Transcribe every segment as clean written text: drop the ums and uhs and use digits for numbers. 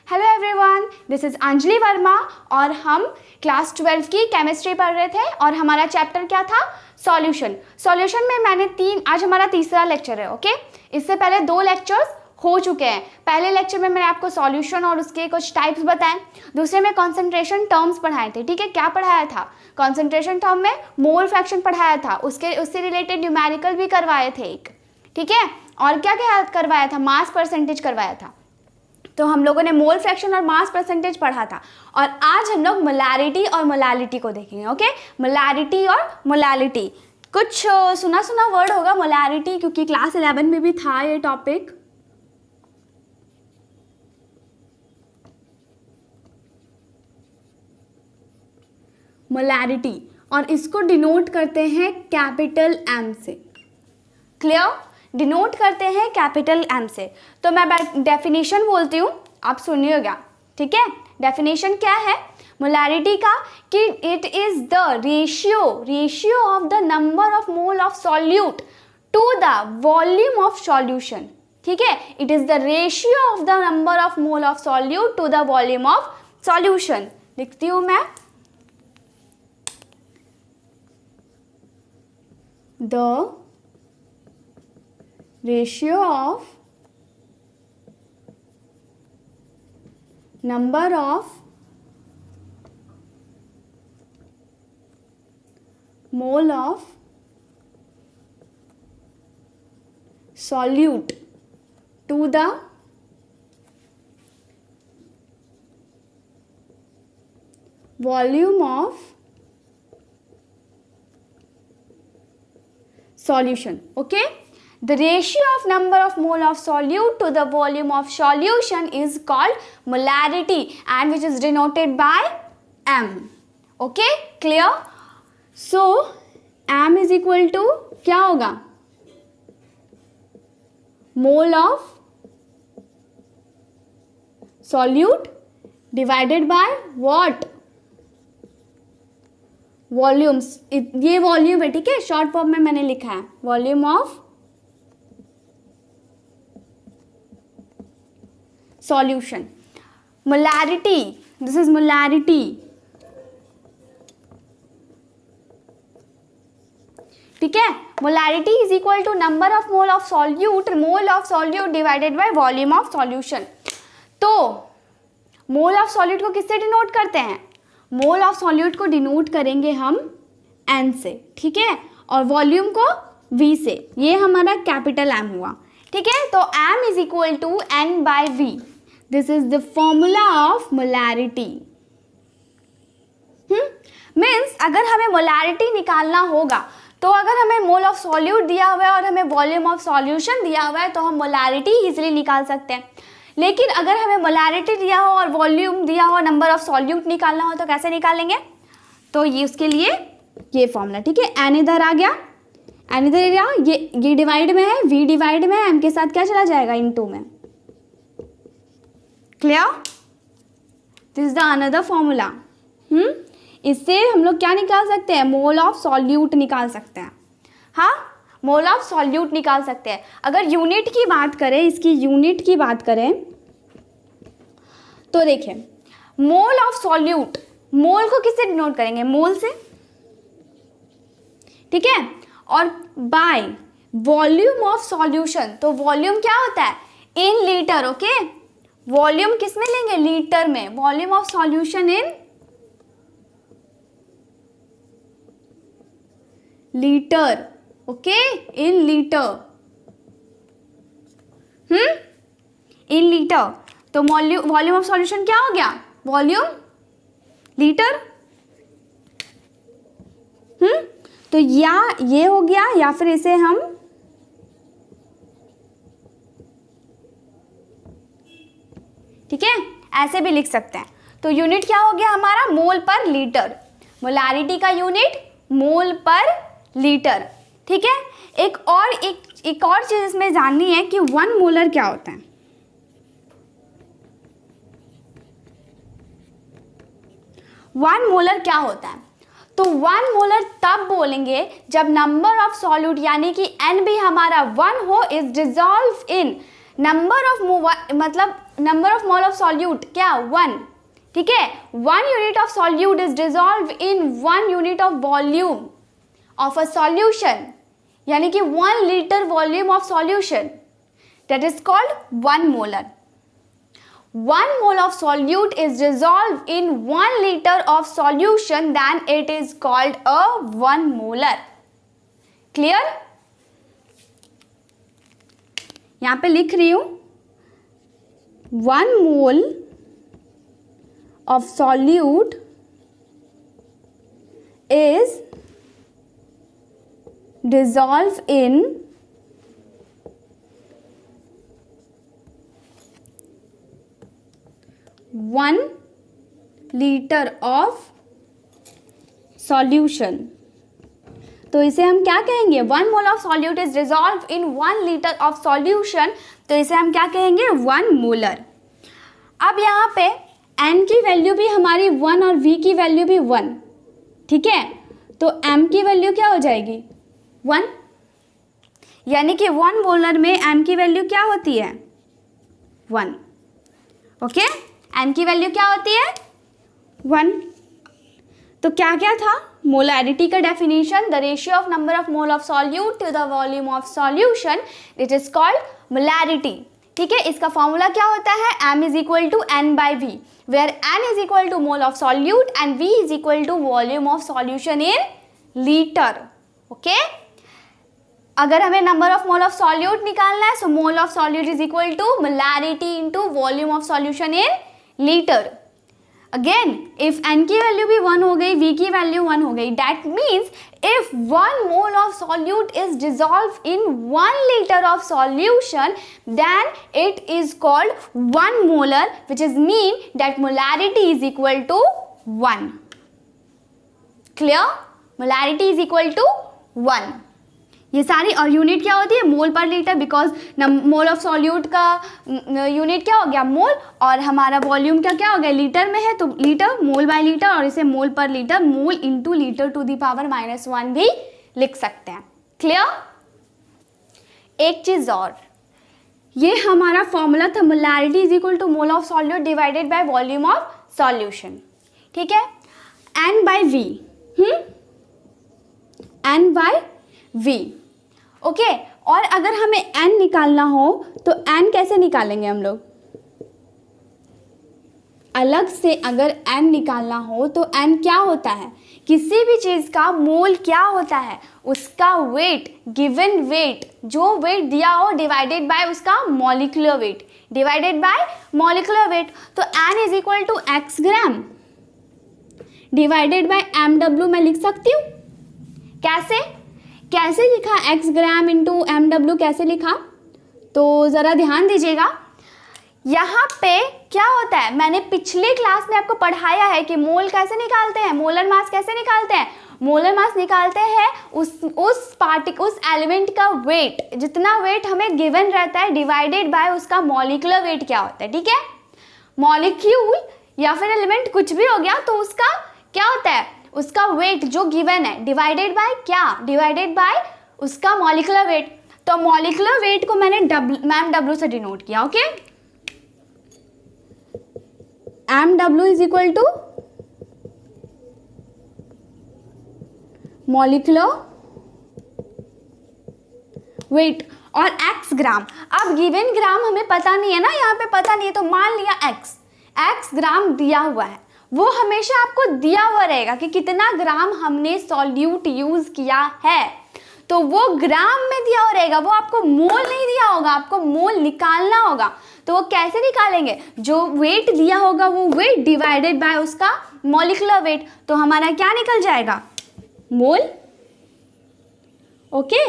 Hello everyone, this is Anjali Verma और हम class 12 की केमिस्ट्री पढ़ रहे थे और हमारा चैप्टर क्या था? सॉल्यूशन। सॉल्यूशन में मैंने आज हमारा तीसरा लेक्चर है। ओके, इससे पहले 2 लेक्चर्स हो चुके हैं। पहले लेक्चर में मैंने आपको सॉल्यूशन और उसके कुछ टाइप्स बताए, दूसरे में कॉन्सेंट्रेशन टर्म्स पढ़ाए थे। ठीक है, क्या पढ़ाया था? कॉन्सेंट्रेशन टर्म में मोल फ्रैक्शन पढ़ाया था, उससे रिलेटेड न्यूमेरिकल भी करवाए थे एक। ठीक है, और क्या क्या करवाया था? मास परसेंटेज करवाया था। तो हम लोगों ने मोल फ्रैक्शन और मास परसेंटेज पढ़ा था और आज हम लोग मोलैरिटी और मोलैलिटी को देखेंगे। ओके, मोलैरिटी और मोलैलिटी, कुछ सुना सुना वर्ड होगा मोलैरिटी, क्योंकि क्लास 11 में भी था ये टॉपिक। मोलैरिटी, और इसको डिनोट करते हैं कैपिटल एम से। क्लियर? डिनोट करते हैं कैपिटल एम से। तो मैं डेफिनेशन बोलती हूँ, आप सुनिएगा। ठीक है, डेफिनेशन क्या है मोलैरिटी का? कि it is the ratio of the number of mole of solute to the volume of solution. ठीक है, it is the ratio of the number of mole of solute to the volume of solution. लिखती हूँ मैं, the ratio of number of mole of solute to the volume of solution. Okay, the ratio of number of mole of solute to the volume of solution is called molarity and which is denoted by M. Okay, clear? So M is equal to क्या होगा? Mole of solute divided by what? Volumes. ये volume है, ठीक है, short form में मैंने लिखा है volume of solution. Molarity, this is molarity. ठीक है, molarity is equal to number of mole of solute divided by volume of solution. तो मोल ऑफ सॉल्यूट को किससे डिनोट करते हैं? मोल ऑफ सॉल्यूट को डिनोट करेंगे हम N से। ठीक है, और वॉल्यूम को V से। ये हमारा कैपिटल M हुआ। ठीक है, तो M is equal to N by V। This is the formula of molarity. Means अगर हमें मोलैरिटी निकालना होगा तो अगर हमें मोल ऑफ सॉल्यूट दिया हुआ है और हमें वॉल्यूम ऑफ सॉल्यूशन दिया हुआ है तो हम मोलैरिटी इजीली निकाल सकते हैं। लेकिन अगर हमें मोलैरिटी दिया हो और वॉल्यूम दिया हो, नंबर ऑफ सॉल्यूट निकालना हो, तो कैसे निकालेंगे? तो ये उसके लिए ये फॉर्मूला। ठीक है, एन इधर आ गया, एन इधर आ गया, ये डिवाइड में है, वी डिवाइड में है, एम के साथ क्या चला जाएगा? इनटू में। Clear? This is the another formula. इससे हम लोग क्या निकाल सकते हैं? मोल ऑफ सॉल्यूट निकाल सकते हैं। हाँ, मोल ऑफ सॉल्यूट निकाल सकते हैं। अगर यूनिट की बात करें, इसकी यूनिट की बात करें तो देखिए, मोल ऑफ सॉल्यूट, मोल को किससे डिनोट करेंगे? मोल से। ठीक है, और बाय वॉल्यूम ऑफ सॉल्यूशन, तो वॉल्यूम क्या होता है? इन लीटर। ओके, वॉल्यूम किस में लेंगे? लीटर में। Volume of solution in litre. Okay, in litre. In litre. तो वॉल्यूम ऑफ सॉल्यूशन क्या हो गया? Volume litre. तो या ये हो गया, या फिर इसे हम ठीक है ऐसे भी लिख सकते हैं। तो यूनिट क्या हो गया हमारा? मोल पर लीटर। मोलैरिटी का यूनिट मोल पर लीटर। ठीक है, एक और चीज इसमें जाननी है कि 1 मोलर क्या होता है। 1 मोलर क्या होता है? तो 1 मोलर तब बोलेंगे जब नंबर ऑफ सॉल्यूट यानी कि N भी हमारा 1 हो, is dissolve in number of मतलब number of mole of solute क्या 1, ठीक है। 1 unit of solute is dissolve in 1 unit of volume of a solution, यानी कि 1 litre volume of solution, that is called 1 molar. 1 mole of solute is dissolved in 1 liter of solution, then it is called a 1 molar. Clear? यहाँ पे लिख रही हूँ 1 mole of solute is dissolved in 1 liter of solution। तो इसे हम क्या कहेंगे? 1 mole of solute is dissolved in 1 liter of solution, तो इसे हम क्या कहेंगे? 1 molar। अब यहाँ पे n की वैल्यू भी हमारी 1 और v की वैल्यू भी 1, ठीक है। तो m की वैल्यू क्या हो जाएगी? 1, यानी कि 1 मोलर में m की वैल्यू क्या होती है? 1। ओके, m की वैल्यू क्या होती है? 1। तो क्या क्या था? मोलैरिटी का definition, the ratio of number of mole of solute to the volume of solution, it is called molarity, ठीक है। इसका फॉर्मूला क्या होता है? m is equal to n by V, where n is equal to mole of solute and v is equal to volume of solution in litre. Okay, अगर हमें number of mole of solute निकालना है, so mole of solute is equal to molarity into volume of solution in litre. Again if n की value भी 1 हो गई, v की value 1 हो गई, that means if 1 mole of solute is dissolve in 1 litre of solution, then it is called 1 molar, which is mean that molarity is equal to 1। Clear? Molarity is equal to 1। ये सारी, और unit क्या होती है? मोल पर litre, because mole of solute का unit क्या हो गया? मोल, और हमारा वॉल्यूम क्या क्या हो गया? लीटर में है, तो लीटर, मोल बाय लीटर, और इसे मोल पर litre, mole into litre to the power -1 भी लिख सकते हैं। क्लियर? एक चीज और, ये हमारा फॉर्मूला था, molarity is equal to mole of solute divided by volume of solution, ठीक है। n by v, n by v, okay. और अगर हमें n निकालना हो तो n कैसे निकालेंगे हम लोग? अलग से अगर n निकालना हो तो n क्या होता है? किसी भी चीज का मोल क्या होता है? उसका वेट, गिवन वेट, जो वेट दिया हो डिवाइडेड बाय उसका molecular weight, divided by molecular weight. तो n is equal to x gram divided by mw मैं लिख सकती हूँ। कैसे कैसे लिखा? x ग्राम इंटू mw कैसे लिखा? तो ज़रा ध्यान दीजिएगा, यहाँ पे क्या होता है? मैंने पिछले क्लास में आपको पढ़ाया है कि मोल कैसे निकालते हैं, मोलर मास कैसे निकालते हैं। मोलर मास निकालते हैं उस एलिमेंट का वेट, जितना वेट हमें गिवन रहता है, डिवाइडेड बाय उसका मॉलिक्यूलर वेट क्या होता है, ठीक है। मॉलिक्यूल या फिर एलिमेंट कुछ भी हो गया, तो उसका क्या होता है? उसका वेट जो गिवन है डिवाइडेड बाय क्या? डिवाइडेड बाय उसका मॉलिक्यूलर वेट। तो मॉलिक्यूलर वेट को मैंने मैम W से डिनोट किया, okay. mw is equal to molecular weight और x ग्राम। अब गिवन ग्राम हमें पता नहीं है ना, यहाँ पे पता नहीं है, तो मान लिया x ग्राम दिया हुआ है, वो हमेशा आपको दिया हुआ रहेगा कि कितना ग्राम हमने सॉल्यूट यूज किया है, तो वो ग्राम में दिया हुआ रहेगा, वो आपको मोल नहीं दिया होगा, आपको मोल निकालना होगा। तो वो कैसे निकालेंगे? जो वेट दिया होगा वो वेट डिवाइडेड बाय उसका मॉलिक्यूलर वेट, तो हमारा क्या निकल जाएगा? मोल, ओके।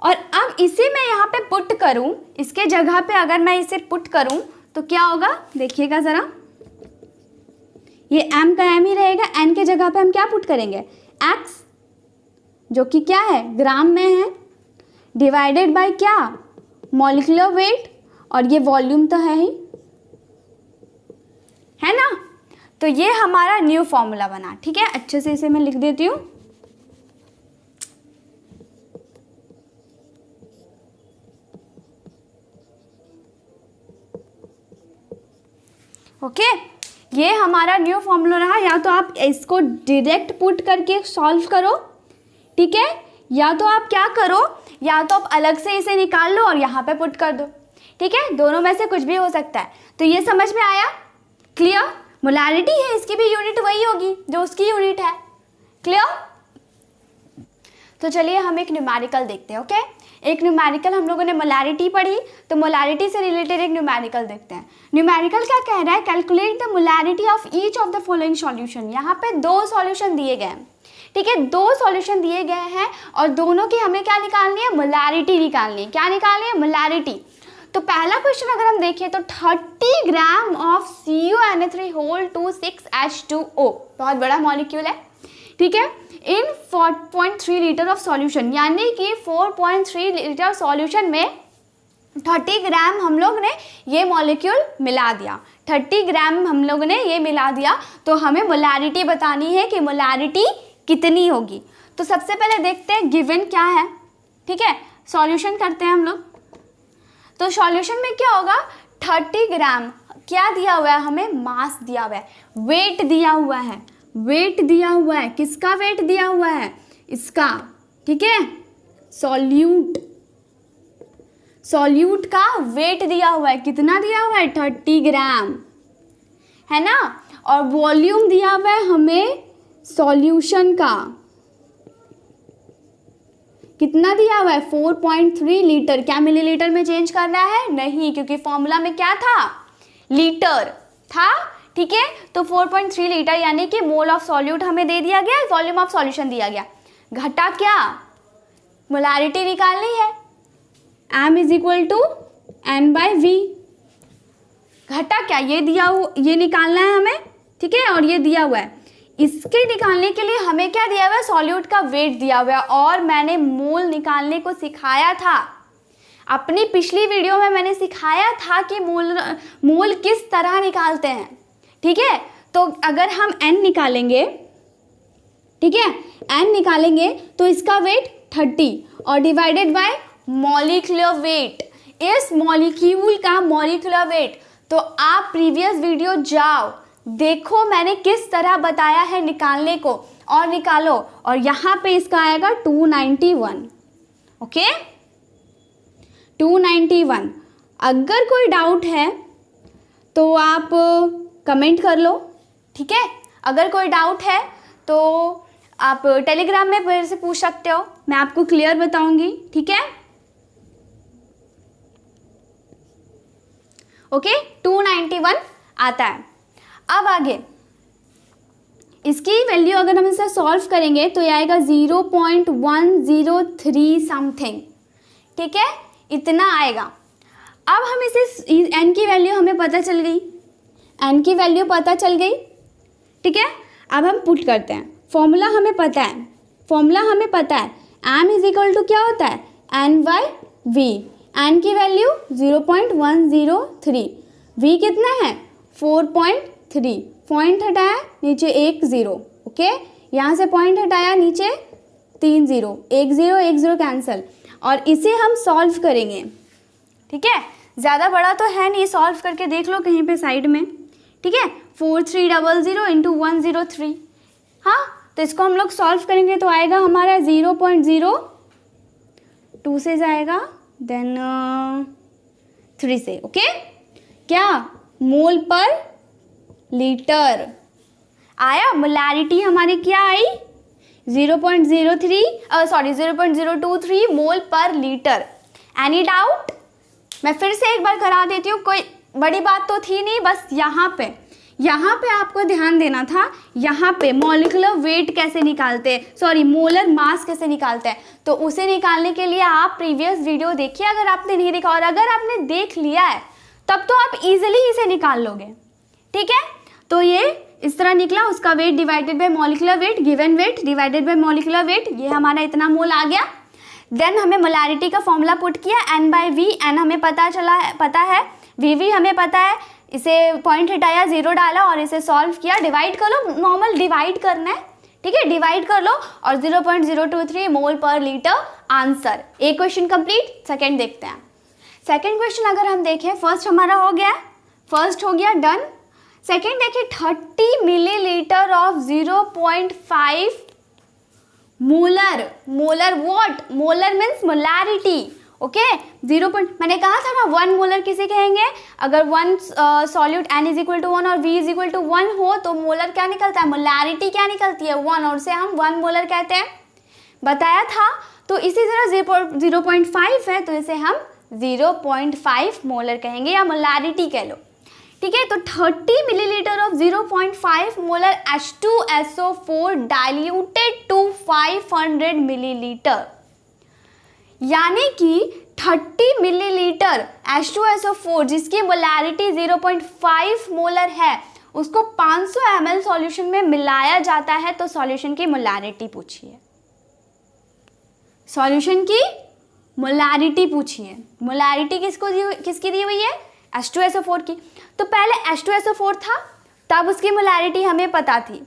और अब इसे मैं यहाँ पे पुट करूँ, इसके जगह पे अगर मैं इसे पुट करूँ तो क्या होगा? देखिएगा ज़रा, ये m का m ही रहेगा, n के जगह पे हम क्या पुट करेंगे? x, जो कि क्या है? ग्राम में है, डिवाइडेड बाय क्या? मॉलिक्यूलर वेट, और ये वॉल्यूम तो है ही, है ना। तो ये हमारा न्यू फॉर्मूला बना, ठीक है। अच्छे से इसे मैं लिख देती हूँ। ओके, ये हमारा न्यू फॉर्मूला रहा। या तो आप इसको डायरेक्ट पुट करके सॉल्व करो, ठीक है, या तो आप क्या करो, या तो आप अलग से इसे निकाल लो और यहाँ पे पुट कर दो, ठीक है, दोनों में से कुछ भी हो सकता है। तो ये समझ में आया, क्लियर। मोलैरिटी है, इसकी भी यूनिट वही होगी जो उसकी यूनिट है, क्लियर। तो चलिए हम एक न्यूमेरिकल देखते हैं। ओके, एक न्यूमेरिकल, हम लोगों ने मोलैरिटी पढ़ी, तो मोलैरिटी से रिलेटेड एक न्यूमेरिकल देखते हैं। न्यूमेरिकल क्या कह रहा है, calculate the molarity of each of the following solution. यहाँ पे 2 सॉल्यूशन दिए गए हैं, ठीक है, 2 सॉल्यूशन दिए गए हैं और दोनों की हमें क्या निकालनी है, मोलैरिटी निकालनी है। क्या निकालनी है, मोलैरिटी। तो पहला क्वेश्चन अगर हम देखें तो 30 ग्राम ऑफ CuNO3(2)6H2O, बहुत बड़ा मॉलिक्यूल है, ठीक है, इन 4.3 लीटर ऑफ सॉल्यूशन, यानी कि 4.3 लीटर सॉल्यूशन में 30 ग्राम हम लोग ने ये मॉलिक्यूल मिला दिया। 30 ग्राम हम लोग ने ये मिला दिया, तो हमें मोलैरिटी बतानी है कि मोलैरिटी कितनी होगी। तो सबसे पहले देखते हैं गिवन क्या है, ठीक है, सॉल्यूशन करते हैं हम लोग। तो सॉल्यूशन में क्या होगा, 30 ग्राम क्या दिया हुआ है, हमें मास दिया हुआ है, वेट दिया हुआ है, वेट दिया हुआ है, किसका वेट दिया हुआ है, इसका, ठीक है, सॉल्यूट का वेट दिया हुआ है, कितना दिया हुआ है, 30 ग्राम, है ना। और वॉल्यूम दिया हुआ है हमें सॉल्यूशन का, कितना दिया हुआ है, 4.3 लीटर। क्या मिलीलीटर में चेंज करना है, नहीं, क्योंकि फॉर्मूला में क्या था, लीटर था, ठीक है। तो 4.3 लीटर यानी कि मोल ऑफ सॉल्यूट हमें दे दिया गया, वॉल्यूम ऑफ सॉल्यूशन दिया गया। घटा क्या, मोलैरिटी निकालनी है, m = n/v। घटा क्या, ये ये निकालना है हमें, ठीक है, और ये दिया हुआ है। इसके निकालने के लिए हमें क्या दिया हुआ है, सॉल्यूट का वेट दिया हुआ है। और मैंने मोल निकालने को सिखाया था, अपनी पिछली वीडियो में मैंने सिखाया था कि मोल किस तरह निकालते हैं, ठीक है। तो अगर हम n निकालेंगे, ठीक है, n निकालेंगे तो इसका वेट 30 और डिवाइडेड बाय मॉलिक्यूलर वेट, इस मॉलिक्यूल का मॉलिक्यूलर वेट। तो आप प्रीवियस वीडियो जाओ, देखो मैंने किस तरह बताया है निकालने को, और निकालो। और यहाँ पे इसका आएगा 291, ओके, 291। अगर कोई डाउट है तो आप कमेंट कर लो, ठीक है। अगर कोई डाउट है तो आप टेलीग्राम में मेरे से पूछ सकते हो, मैं आपको क्लियर बताऊंगी, ठीक है। ओके, 291 आता है। अब आगे इसकी वैल्यू अगर हम इसे सॉल्व करेंगे तो ये आएगा 0.103 समथिंग, ठीक है, इतना आएगा। अब हम इसे n की वैल्यू हमें पता चल गई, n की वैल्यू पता चल गई, ठीक है। अब हम पुट करते हैं, फॉर्मूला हमें पता है, m = क्या होता है, n/v। n की वैल्यू 0.103, v कितना है 4.3, पॉइंट हटाया नीचे 1 0, ओके, यहाँ से पॉइंट हटाया नीचे 3 0, 1 0 1 0 कैंसिल। और इसे हम सॉल्व करेंगे, ठीक है, ज़्यादा बड़ा तो है नहीं, सॉल्व करके देख लो कहीं पे साइड में, ठीक है। 4300 × 103, हाँ, तो इसको हम लोग सॉल्व करेंगे तो आएगा हमारा 0.02 से जाएगा, देन 3 से, ओके। क्या, मोल पर लीटर आया, मोलैरिटी हमारी क्या आई, 0.023 मोल पर लीटर। एनी डाउट, मैं फिर से एक बार करा देती हूँ, कोई बड़ी बात तो थी नहीं, बस यहाँ पे आपको ध्यान देना था, यहाँ पे मॉलिक्यूलर वेट कैसे निकालते हैं, सॉरी मोलर मास कैसे निकालते हैं। तो उसे निकालने के लिए आप प्रीवियस वीडियो देखिए, अगर आपने नहीं देखा, और अगर आपने देख लिया है तब तो आप इजीली इसे निकाल लोगे, ठीक है। तो ये इस तरह निकला, उसका wait divided by molecular wait, given wait divided by molecular wait, ये हमारा इतना मोल आ गया। देन हमें मोलैरिटी का फॉर्मूला पुट किया, n/v, n हमें पता है, v हमें पता है, इसे पॉइंट हटाया, 0 डाला और इसे सॉल्व किया। डिवाइड कर लो, नॉर्मल डिवाइड करना है, ठीक है, डिवाइड कर लो, और 0.023 मोल पर लीटर आंसर। एक क्वेश्चन कंप्लीट। सेकंड देखते हैं। सेकंड क्वेश्चन अगर हम देखें, फर्स्ट हमारा हो गया, डन। सेकेंड देखिए 30 millilitre of 0.5 molar, molar what, molar means molarity, okay. 0. मैंने कहा था ना 1 मोलर किसे कहेंगे, अगर 1 solute n is equal to 1 और v इज इक्वल टू 1 हो तो मोलर क्या निकलता है, मोलैरिटी क्या निकलती है 1, और उसे हम 1 मोलर कहते हैं, बताया था। तो इसी तरह 0.5 है तो इसे हम 0.5 मोलर कहेंगे या मोलैरिटी कह लो, ठीक है। तो 30 millilitre of 0.5 molar H2SO4 diluted to 500 millilitre, यानी कि 30 मिलीलीटर H2SO4 जिसकी मोलैरिटी 0.5 मोलर है उसको 500 ml सॉल्यूशन में मिलाया जाता है। तो सॉल्यूशन की मोलैरिटी पूछिए, सॉल्यूशन की मोलैरिटी पूछिए। मोलैरिटी किसकी दी हुई है, H2SO4 की। तो पहले H2SO4 था तब उसकी मोलैरिटी हमें पता थी,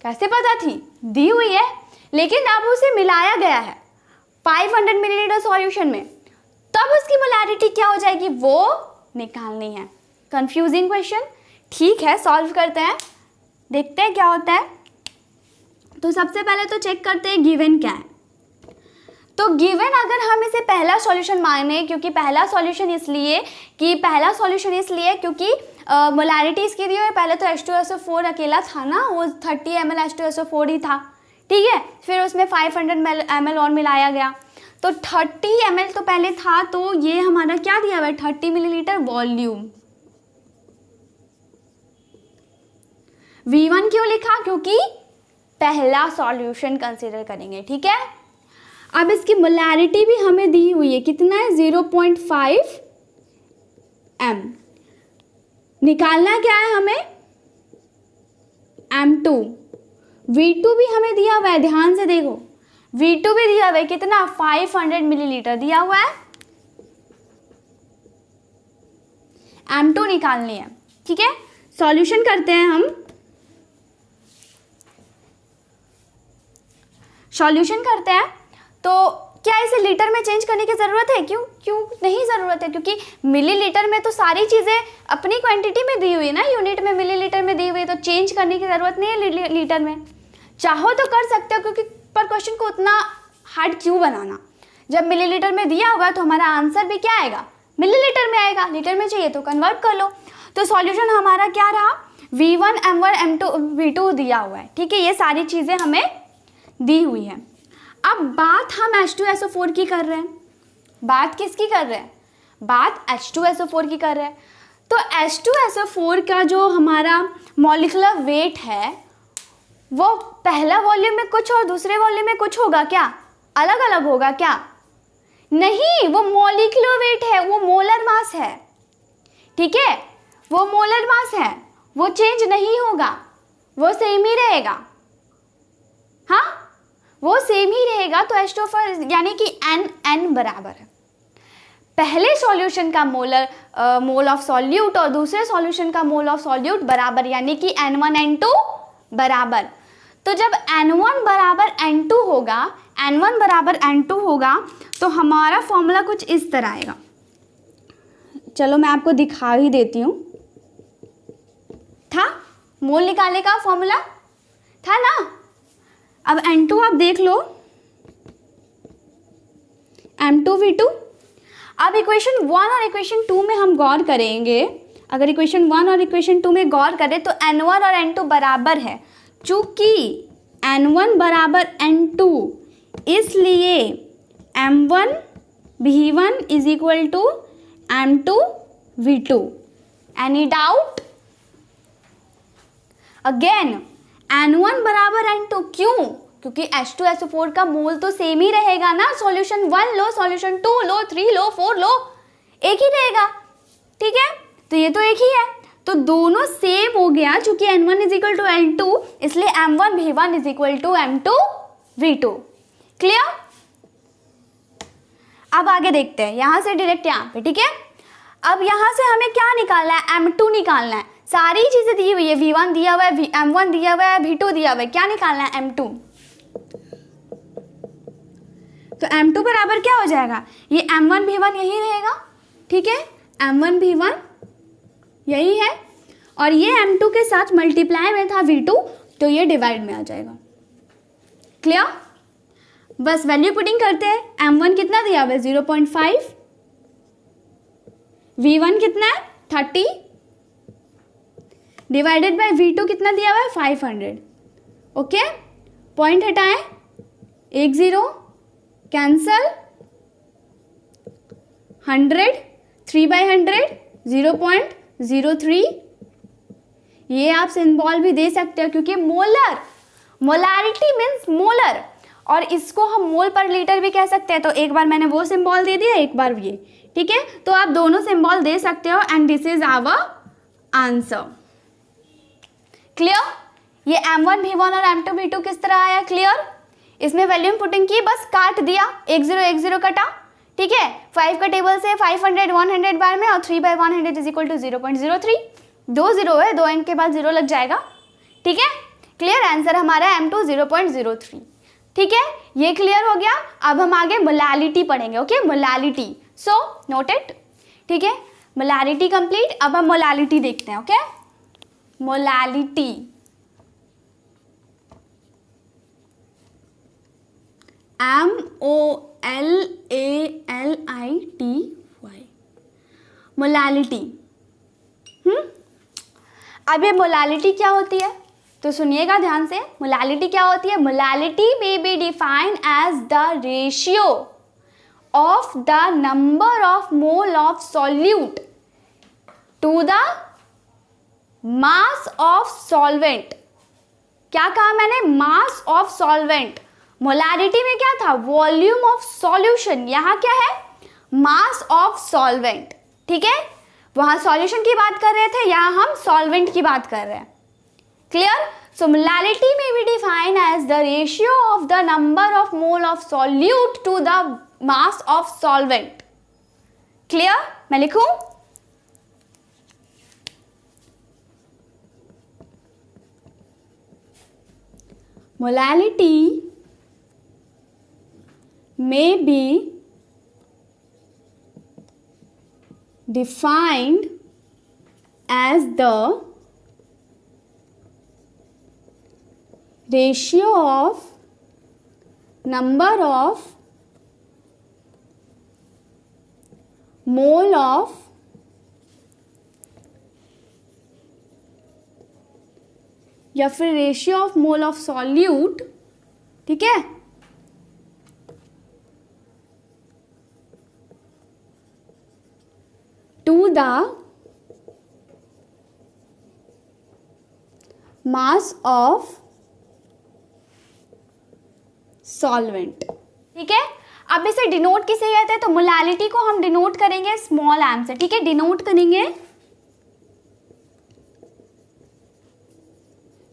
कैसे पता थी, दी हुई है, लेकिन अब उसे मिलाया गया है 500 मिलीलीटर सॉल्यूशन में, तब उसकी मोलैरिटी क्या हो जाएगी वो निकालनी है। कंफ्यूजिंग क्वेश्चन, ठीक है, सॉल्व करते हैं, देखते हैं क्या होता है। तो सबसे पहले तो चेक करते हैं गिवन क्या है। तो गिवन अगर हम इसे पहला सॉल्यूशन माने, क्योंकि पहला सॉल्यूशन इसलिए क्योंकि मोलैरिटी इसकी दी हुई है, पहले तो H2SO4 अकेला था ना, वो 30 ml H2SO4 ही था, ठीक है, फिर उसमें 500 ml और मिलाया गया, तो 30 ml तो पहले था, तो ये हमारा क्या दिया हुआ है 30 मिलीलीटर वॉल्यूम। V1 क्यों लिखा, क्योंकि पहला सॉल्यूशन कंसीडर करेंगे, ठीक है। अब इसकी मोलैरिटी भी हमें दी हुई है, कितना है 0.5 m, निकालना क्या है हमें M2, V2 भी हमें दिया हुआ है, ध्यान से देखो V2 भी दिया हुआ है, कितना 500 मिलीलीटर दिया हुआ है, M2 निकालनी है, ठीक है। सॉल्यूशन करते हैं हम, सॉल्यूशन करते हैं। तो क्या इसे लीटर में चेंज करने की ज़रूरत है, क्यों नहीं ज़रूरत है, क्योंकि मिलीलीटर में तो सारी चीज़ें अपनी क्वांटिटी में दी हुई है ना, यूनिट में मिलीलीटर में दी हुई है, तो चेंज करने की ज़रूरत नहीं है लीटर में। चाहो तो कर सकते हो, क्योंकि पर क्वेश्चन को उतना हार्ड क्यों बनाना, जब मिलीलीटर में दिया होगा तो हमारा आंसर भी क्या आएगा, मिलीलीटर में आएगा, लीटर में चाहिए तो कन्वर्ट कर लो। तो सॉल्यूशन हमारा क्या रहा, V1 M1 M2 V2 दिया हुआ है, ठीक है, ये सारी चीज़ें हमें दी हुई है। अब बात हम H2SO4 की कर रहे हैं, बात किसकी कर रहे हैं, बात H2SO4 की कर रहे हैं। तो H2SO4 का जो हमारा मॉलिक्यूलर वेट है वो पहला वॉल्यूम में कुछ और दूसरे वॉल्यूम में कुछ होगा क्या, अलग अलग होगा क्या, नहीं, वो मॉलिक्यूलर वेट है, वो मोलर मास है, ठीक है, वो मोलर मास है, वो चेंज नहीं होगा, वो सेम ही रहेगा, हाँ वो सेम ही रहेगा। तो H2SO4 यानी कि n बराबर है, पहले सॉल्यूशन का मोल ऑफ सॉल्यूट और दूसरे सॉल्यूशन का मोल ऑफ सॉल्यूट बराबर, यानी कि N1 N2 बराबर। तो जब N1 बराबर N2 होगा तो हमारा फॉर्मूला कुछ इस तरह आएगा, चलो मैं आपको दिखा ही देती हूँ, था मोल निकालने का फॉर्मूला था ना। अब N2 आप देख लो, M2V2। अब इक्वेशन 1 और इक्वेशन 2 में हम गौर करेंगे, अगर इक्वेशन 1 और इक्वेशन 2 में गौर करें तो N1 और N2 बराबर है, चूंकि N1 बराबर N2 इसलिए M1 V1 is equal to M2 V2। Any doubt? Again N1 बराबर N2, क्यों? क्योंकि H2SO4 का मोल तो सेम ही रहेगा ना, सॉल्यूशन 1 लो, सॉल्यूशन 2 लो, 3 लो, 4 लो, एक ही रहेगा, ठीक है, तो ये तो एक ही है, तो दोनों सेम हो गया। चूंकि N1 is equal to N2 इसलिए M1 V1 is equal to M2 V2। Clear? अब आगे देखते हैं, यहां से डायरेक्ट यहाँ पे, ठीक है। अब यहां से हमें क्या निकालना है, M2 निकालना है, सारी चीजें दी हुई है, V1 दिया हुआ है, M1 दिया हुआ है, V2 दिया हुआ है, क्या निकालना है, M2। तो M2 बराबर क्या हो जाएगा, ये M1 V1 यही रहेगा, ठीक है, M1 V1 यही है, और ये M2 के साथ मल्टीप्लाई में था V2, तो ये डिवाइड में आ जाएगा। क्लियर? बस वैल्यू पुटिंग करते हैं। M1 कितना दिया हुआ है 0.5, V1 कितना है 30, डिवाइडेड बाय V2 कितना दिया हुआ है 500। ओके, पॉइंट हटाएं, 1 0 कैंसल, 100 3/100 0.03। ये आप सिंबल भी दे सकते हो क्योंकि मोलर, मोलारिटी मीन्स मोलर, और इसको हम मोल पर लीटर भी कह सकते हैं। तो एक बार मैंने वो सिंबल दे दिया, एक बार ये, ठीक है। तो आप दोनों सिंबल दे सकते हो and this is our answer. Clear? ये M1 V1 और M2 V2 किस तरह आया? क्लियर? इसमें वैल्यूम पुटिंग की, बस काट दिया, 1 0 1 0 कटा, ठीक है। 5 का टेबल से 500 100 बार में, और 3/100 इज इक्वल टू 0.03। 2 0 है, 2 अंक के बाद 0 लग जाएगा, ठीक है। क्लियर? आंसर हमारा M2 0.03, ठीक है। ये क्लियर हो गया। अब हम आगे मोलालिटी पढ़ेंगे। Okay, molality, so note it, ठीक है। Molality complete. अब हम मोलालिटी देखते हैं। Okay, molality, MOLALITY, molality. अब ये मोलालिटी क्या होती है तो सुनिएगा ध्यान से। मोलालिटी क्या होती है? Molality may be defined as the ratio of the number of mole of solute to the mass of solvent. क्या कहा मैंने? मास ऑफ सॉल्वेंट। मोलारिटी में क्या था? Volume of solution. यहाँ क्या है? मास ऑफ सॉल्वेंट, ठीक है। वहां सॉल्यूशन की बात कर रहे थे, यहाँ हम सॉल्वेंट की बात कर रहे हैं। Clear? So molarity may be defined as the ratio of the number of mole of solute to the mass of solvent. Clear? मैं लिखूं? Molality may be defined as the ratio of number of mole of या फिर ratio of mole of solute, ठीक है, to the mass of solvent, ठीक है। अब इसे डिनोट किसे कहते हैं? तो मोलालिटी को हम डिनोट करेंगे स्मॉल एम से, ठीक है। डिनोट करेंगे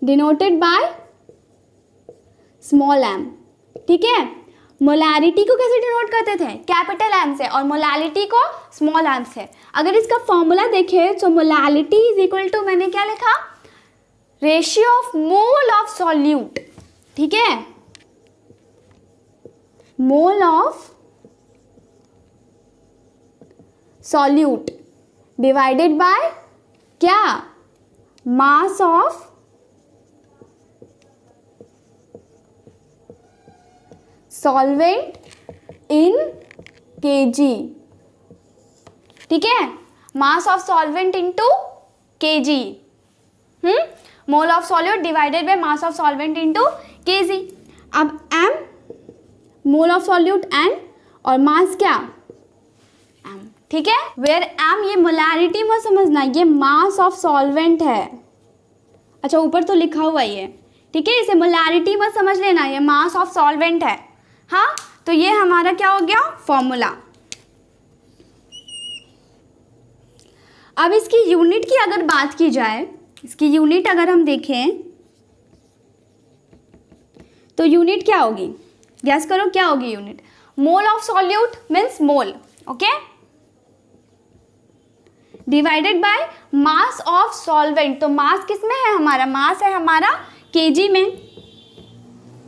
डिनोटेड बाय स्मॉल एम, ठीक है। मोलारिटी को कैसे डिनोट करते थे? कैपिटल एम से, और मोलालिटी को स्मॉल एम से। अगर इसका फॉर्मूला देखें तो मोलालिटी इज इक्वल टू, मैंने क्या लिखा? Ratio of mole of solute, ठीक है, mole of solute divided by क्या? Mass of solvent in KG, ठीक है। Mass of solvent into KG, mole of solute divided by mass of solvent into KG. अब m mole of solute n और मास क्या? m, ठीक है। Where m, ये molarity मत समझना, ये मास ऑफ सॉल्वेंट है। अच्छा, ऊपर तो लिखा हुआ ही है, ठीक है। इसे मोलारिटी मत समझ लेना, ये मास ऑफ सॉल्वेंट है। हाँ, तो ये हमारा क्या हो गया? फॉर्मूला। अब इसकी यूनिट की अगर बात की जाए, इसकी यूनिट अगर हम देखें तो यूनिट क्या होगी? गैस करो क्या होगी unit? Mole of solute means mole, okay, divided by mass of solvent. तो मास किस में है हमारा? मास है हमारा केजी में,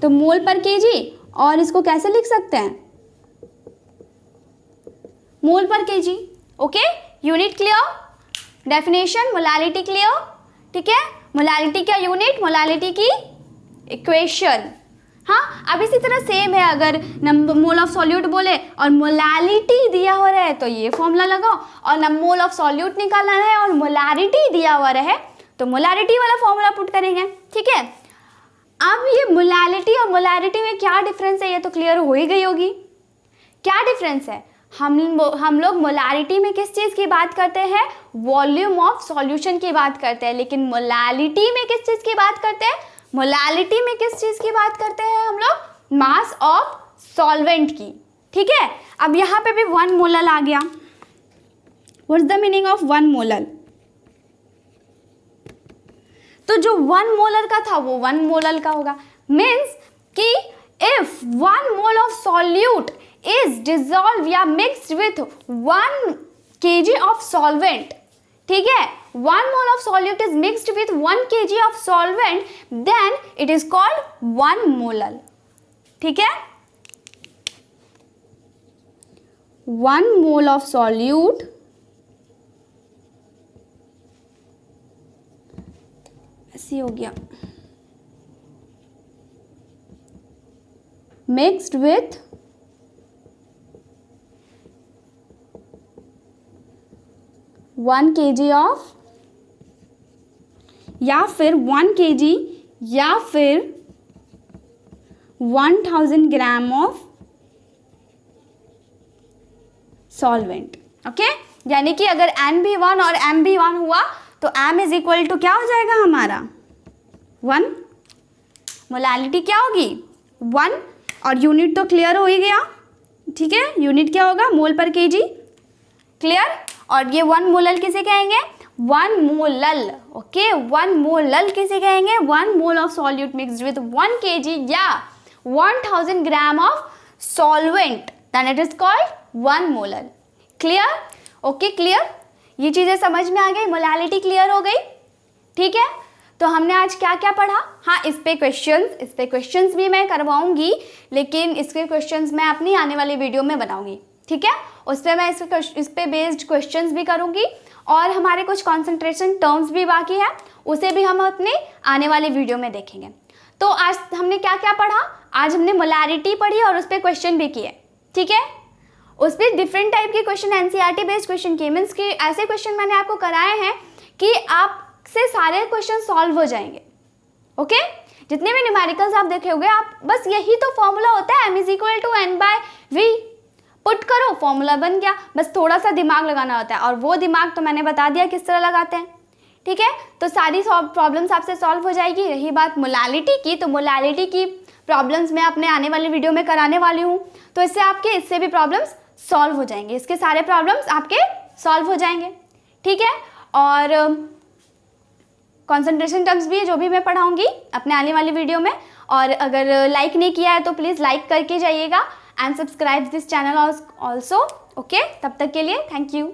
तो मोल पर केजी, और इसको कैसे लिख सकते हैं? मोल पर KG, okay. Unit clear, definition molality clear, ठीक है, मोलालिटी का यूनिट, मोलालिटी की इक्वेशन। हाँ, अब इसी तरह सेम है, अगर मोल ऑफ सॉल्यूट बोले और मोलालिटी दिया हुआ रहे तो ये फॉर्मूला लगाओ, और मोल ऑफ सॉल्यूट निकालना है और मोलारिटी दिया हुआ रहे तो मोलारिटी वाला फॉर्मूला पुट करेंगे। ठीक है, अब ये मोलालिटी और मोलारिटी में क्या डिफरेंस है ये तो क्लियर हो ही गई होगी। क्या डिफरेंस है, हम लोग मोलारिटी में किस चीज़ की बात करते हैं, वॉल्यूम ऑफ सॉल्यूशन की बात करते हैं, लेकिन मोलालिटी में किस चीज़ की बात करते हैं, मोलालिटी में किस चीज़ की बात करते हैं हम लोग, मास ऑफ सॉल्वेंट की। ठीक है, अब यहाँ पे भी 1 मोलल आ गया। What's the meaning of 1 molal, तो जो 1 मोलर का था वो 1 मोलल का होगा, मीन्स कि if 1 mole of solute is dissolve या mixed with 1 kg of solvent, ठीक है, 1 mole of solute is mixed with 1 kg of solvent, then it is called 1 molal. ठीक है, 1 mole of solute ऐसी हो गया, mixed with 1 kg ऑफ, या फिर 1 kg या फिर 1000 ग्राम ऑफ सॉल्वेंट। ओके, यानी कि अगर n भी 1 और m भी 1 हुआ तो m इज इक्वल टू क्या हो जाएगा हमारा 1, मोलालिटी क्या होगी 1, और यूनिट तो क्लियर हो ही गया। ठीक है, यूनिट क्या होगा, मोल पर केजी, क्लियर। और ये 1 मोलल किसे कहेंगे, 1 मोलल। ओके, 1 मोलल किसे कहेंगे, 1 mole of solute mixed with 1 kg या 1000 gram of solvent, then it is called 1 molal. Clear, okay clear, ये चीज़ें समझ में आ गई, मोलालिटी क्लियर हो गई। ठीक है, तो हमने आज क्या क्या पढ़ा। हाँ, इस पे क्वेश्चंस भी मैं करवाऊंगी, लेकिन इसके क्वेश्चंस मैं अपनी आने वाली वीडियो में बनाऊंगी। ठीक है, उस पर मैं इस पे बेस्ड क्वेश्चंस भी करूंगी, और हमारे कुछ कंसंट्रेशन टर्म्स भी बाकी है, उसे भी हम अपने आने वाली वीडियो में देखेंगे। तो आज हमने क्या क्या पढ़ा, आज हमने मोलारिटी पढ़ी और उस पर क्वेश्चन भी किए। ठीक है, उस पर डिफरेंट टाइप के क्वेश्चन, एनसीईआरटी बेस्ड क्वेश्चन किए, मीन्स कि ऐसे क्वेश्चन मैंने आपको कराए हैं कि आपसे सारे क्वेश्चन सॉल्व हो जाएंगे। ओके, जितने भी न्यूमेरिकल्स आप देखे होंगे, आप बस यही तो फॉर्मूला होता है, m is equal to n/v, put करो फॉर्मूला बन गया, बस थोड़ा सा दिमाग लगाना होता है, और वो दिमाग तो मैंने बता दिया किस तरह लगाते हैं। ठीक है, तो सारी प्रॉब्लम्स आपसे सॉल्व हो जाएगी। रही बात मोलालिटी की, तो मोलालिटी की प्रॉब्लम्स मैं अपने आने वाली वीडियो में कराने वाली हूँ, तो इससे भी प्रॉब्लम्स सॉल्व हो जाएंगे, इसके सारे प्रॉब्लम्स आपके सॉल्व हो जाएंगे। ठीक है, और कॉन्सेंट्रेशन टर्म्स भी जो भी मैं पढ़ाऊँगी अपने आने वाली वीडियो में, और अगर लाइक नहीं किया है तो प्लीज़ लाइक करके जाइएगा, and subscribe this channel also. Okay, तब तक के लिए थैंक यू।